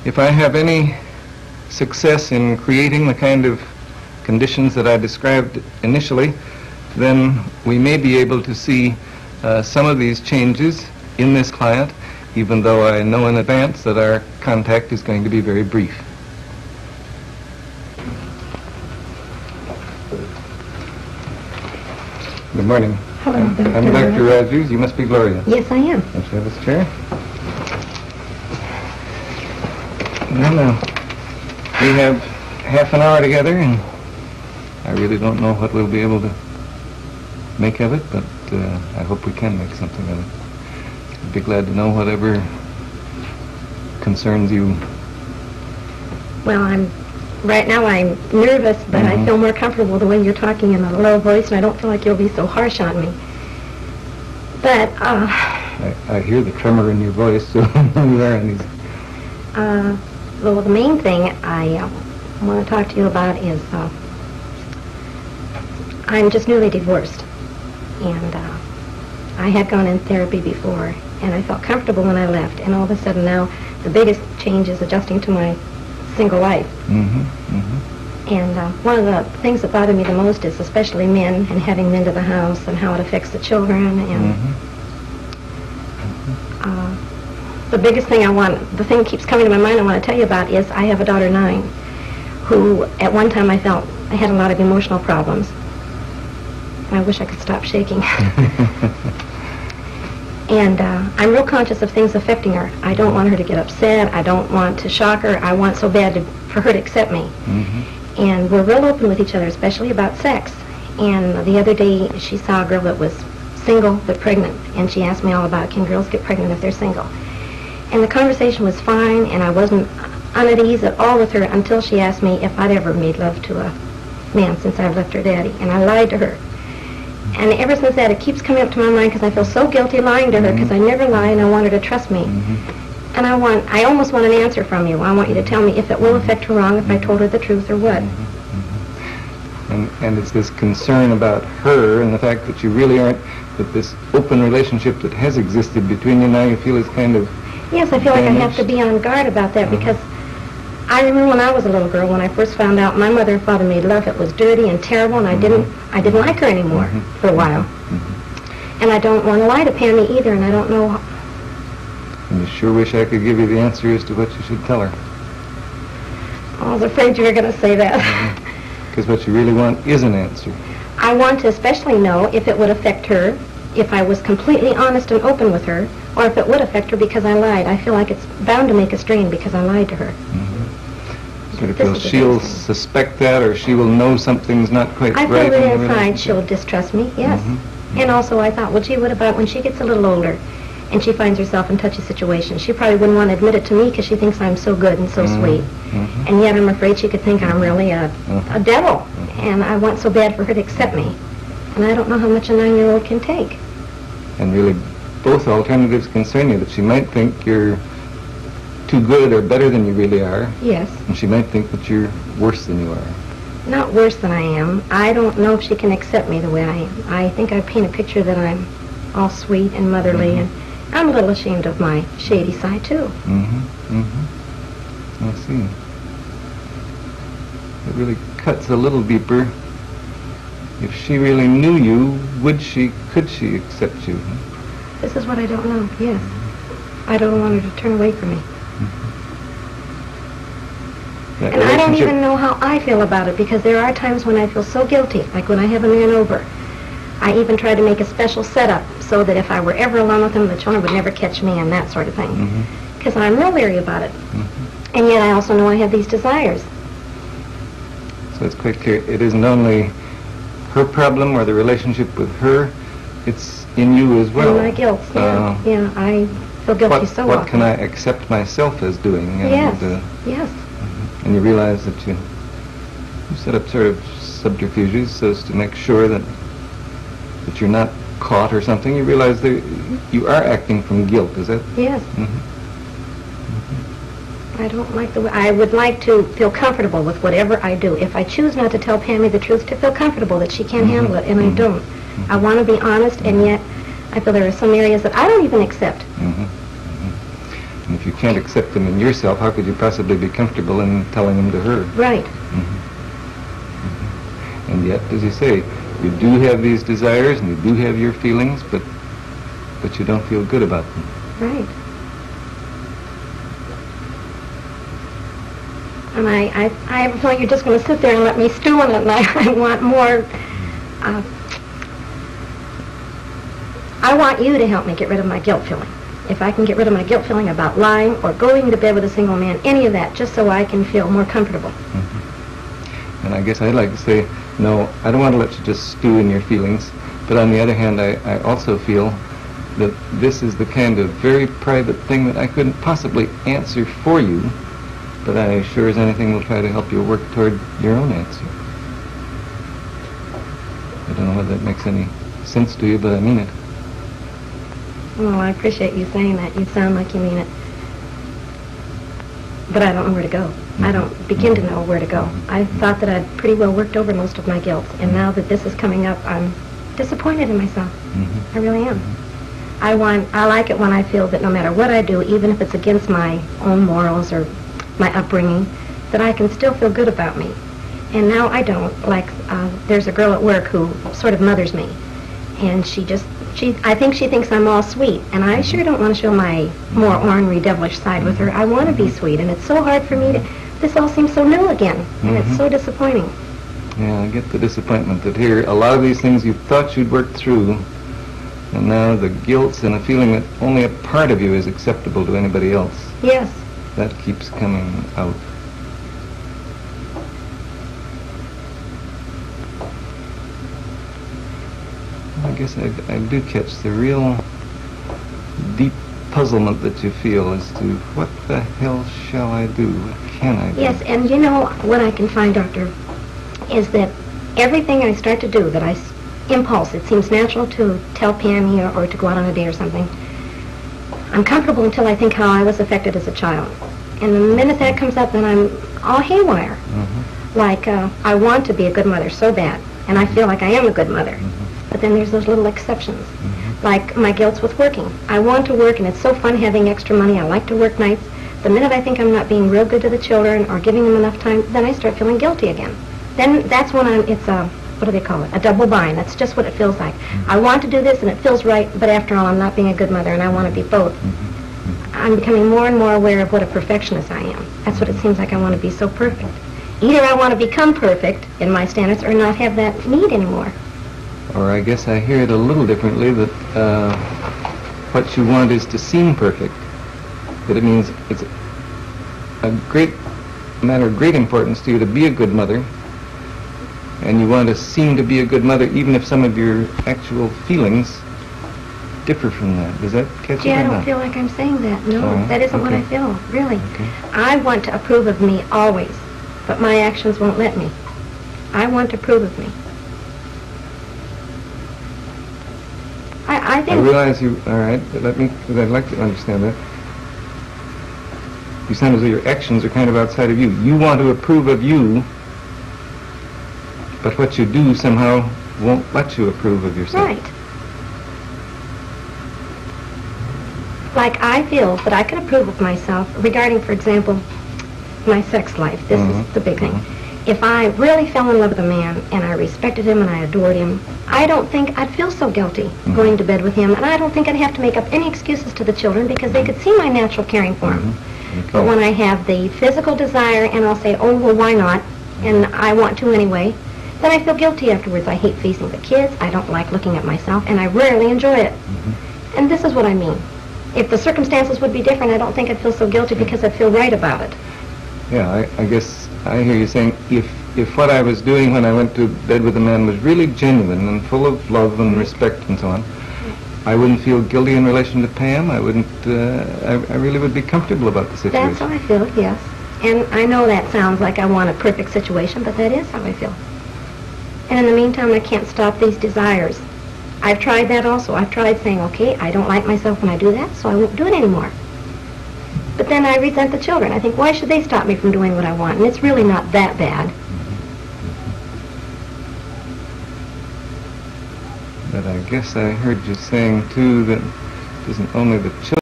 if I have any success in creating the kind of conditions that I described initially, then we may be able to see some of these changes in this client, even though I know in advance that our contact is going to be very brief. Good morning. Hello, I'm Dr. Rogers. You must be Gloria. Yes, I am. Let's have this chair. Now, we have half an hour together, and I really don't know what we'll be able to make of it, but I hope we can make something of it. I'd be glad to know whatever concerns you. Well, right now I'm nervous, but I feel more comfortable the way you're talking in a low voice, and I don't feel like you'll be so harsh on me. But, I hear the tremor in your voice, so you are in these. Well, the main thing I want to talk to you about is I'm just newly divorced, and I had gone in therapy before, and I felt comfortable when I left, and all of a sudden now the biggest change is adjusting to my single life. And one of the things that bother me the most is especially men and having men to the house and how it affects the children. And the biggest thing the thing that keeps coming to my mind I want to tell you about is I have a daughter 9 who at one time I felt I had a lot of emotional problems. And I wish I could stop shaking. And I'm real conscious of things affecting her. I don't want her to get upset. I don't want to shock her. I want so bad for her to accept me. And we're real open with each other, especially about sex. And the other day she saw a girl that was single but pregnant, and she asked me all about, can girls get pregnant if they're single? And the conversation was fine, and I wasn't on at ease at all with her until she asked me if I'd ever made love to a man since I've left her daddy. And I lied to her. And ever since that, it keeps coming up to my mind because I feel so guilty lying to her because I never lie and I want her to trust me. And I almost want an answer from you. I want you to tell me if it will affect her wrong if I told her the truth or what. And it's this concern about her and the fact that you really aren't, that this open relationship that has existed between you now you feel is kind of Yes, I feel like I have to be on guard about that because I remember when I was a little girl, when I first found out my mother and father made love, it was dirty and terrible, and I didn't like her anymore for a while. And I don't want to lie to Pammy either, and I don't know. And you sure wish I could give you the answer as to what you should tell her. I was afraid you were going to say that. Because what you really want is an answer. I want to especially know if it would affect her, if I was completely honest and open with her, or if it would affect her because I lied. I feel like it's bound to make a strain because I lied to her. Sort of feel she'll suspect that, or she will know something's not quite right. I feel that inside she'll distrust me, yes. And also I thought, well, gee, what about when she gets a little older and she finds herself in touchy situations? She probably wouldn't want to admit it to me because she thinks I'm so good and so sweet. And yet I'm afraid she could think I'm really a devil. And I want so bad for her to accept me. And I don't know how much a 9-year-old can take. And really, both alternatives concern you, that she might think you're too good or better than you really are. Yes. And she might think that you're worse than you are. Not worse than I am. I don't know if she can accept me the way I am. I think I paint a picture that I'm all sweet and motherly, and I'm a little ashamed of my shady side, too. I see. It really cuts a little deeper. If she really knew you, could she accept you? This is what I don't know, yes. I don't want her to turn away from me. And I don't even know how I feel about it, because there are times when I feel so guilty, like when I have a man over. I even try to make a special setup so that if I were ever alone with him, the children would never catch me and that sort of thing. Because I'm real leery about it. And yet I also know I have these desires. So it's quite clear. It isn't only her problem or the relationship with her, it's in you as well. And my guilt, yeah, I feel guilty so often. What can I accept myself as doing? And, yes. And you realize that you set up sort of subterfuges so as to make sure that you're not caught or something. You realize that you are acting from guilt, is that? Yes. I don't like the way. I would like to feel comfortable with whatever I do. If I choose not to tell Pammy the truth, to feel comfortable that she can't handle it, and I don't. I want to be honest, and yet I feel there are some areas that I don't even accept. And If you can't accept them in yourself, how could you possibly be comfortable in telling them to her? Right. And yet, as you say, you do have these desires and you do have your feelings, but you don't feel good about them. Right. And I have a feeling you're just going to sit there and let me stew in it, and I want more. I want you to help me get rid of my guilt feeling. If I can get rid of my guilt feeling about lying or going to bed with a single man, any of that, just so I can feel more comfortable. And I guess I'd like to say, no, I don't want to let you just stew in your feelings, but on the other hand, I also feel that this is the kind of very private thing that I couldn't possibly answer for you, but I sure as anything will try to help you work toward your own answer. I don't know whether that makes any sense to you, but I mean it. Well, I appreciate you saying that. You sound like you mean it. But I don't know where to go. I don't begin to know where to go. I thought that I'd pretty well worked over most of my guilt, and now that this is coming up, I'm disappointed in myself. I really am. I like it when I feel that no matter what I do, even if it's against my own morals or my upbringing, that I can still feel good about me. And now I don't. Like, there's a girl at work who sort of mothers me, and I think she thinks I'm all sweet, and I sure don't want to show my more ornery, devilish side with her. I want to be sweet, and it's so hard for me to... This all seems so new again, and it's so disappointing. Yeah, I get the disappointment that here, a lot of these things you thought you'd worked through, and now the guilt and a feeling that only a part of you is acceptable to anybody else. Yes. That keeps coming out. I guess I do catch the real deep puzzlement that you feel as to what the hell shall I do? What can I do? Yes, and you know what I can find, Doctor, is that everything I start to do, that impulse, it seems natural to tell Pam here or to go out on a date or something, I'm comfortable until I think how I was affected as a child. And the minute that comes up, then I'm all haywire. Like, I want to be a good mother so bad, and I feel like I am a good mother. But then there's those little exceptions. Like my guilt's with working. I want to work, and it's so fun having extra money. I like to work nights. The minute I think I'm not being real good to the children or giving them enough time, then I start feeling guilty again. Then that's when it's a, what do they call it? A double bind. That's just what it feels like. I want to do this, and it feels right, but after all, I'm not being a good mother, and I want to be both. I'm becoming more and more aware of what a perfectionist I am. That's what it seems like. I want to be so perfect. Either I want to become perfect in my standards or not have that need anymore. Or I guess I hear it a little differently, that what you want is to seem perfect. That it means it's a matter of great importance to you to be a good mother, and you want to seem to be a good mother even if some of your actual feelings differ from that. Does that catch you? Yeah, I don't feel like I'm saying that. No, that isn't what I feel, really. Okay. I want to approve of me always, but my actions won't let me. I want to approve of me. I think... I realize you... All right, because I'd like to understand that. You sound as though your actions are kind of outside of you. You want to approve of you, but what you do somehow won't let you approve of yourself. Right. Like, I feel that I can approve of myself regarding, for example, my sex life. This is the big thing. If I really fell in love with a man and I respected him and I adored him, I don't think I'd feel so guilty going to bed with him, and I don't think I'd have to make up any excuses to the children because they could see my natural caring for him. Okay. But when I have the physical desire and I'll say, oh, well, why not, and I want to anyway, then I feel guilty afterwards. I hate facing the kids, I don't like looking at myself, and I rarely enjoy it. And this is what I mean. If the circumstances would be different, I don't think I'd feel so guilty because I'd feel right about it. Yeah, I guess I hear you saying if what I was doing when I went to bed with a man was really genuine and full of love and respect and so on, I wouldn't feel guilty in relation to Pam. I wouldn't, I really would be comfortable about the situation. That's how I feel, yes. And I know that sounds like I want a perfect situation, but that is how I feel. And in the meantime, I can't stop these desires. I've tried that also. I've tried saying, okay, I don't like myself when I do that, so I won't do it anymore. But then I resent the children. I think, why should they stop me from doing what I want? And it's really not that bad. But I guess I heard you saying, too, that it isn't only the children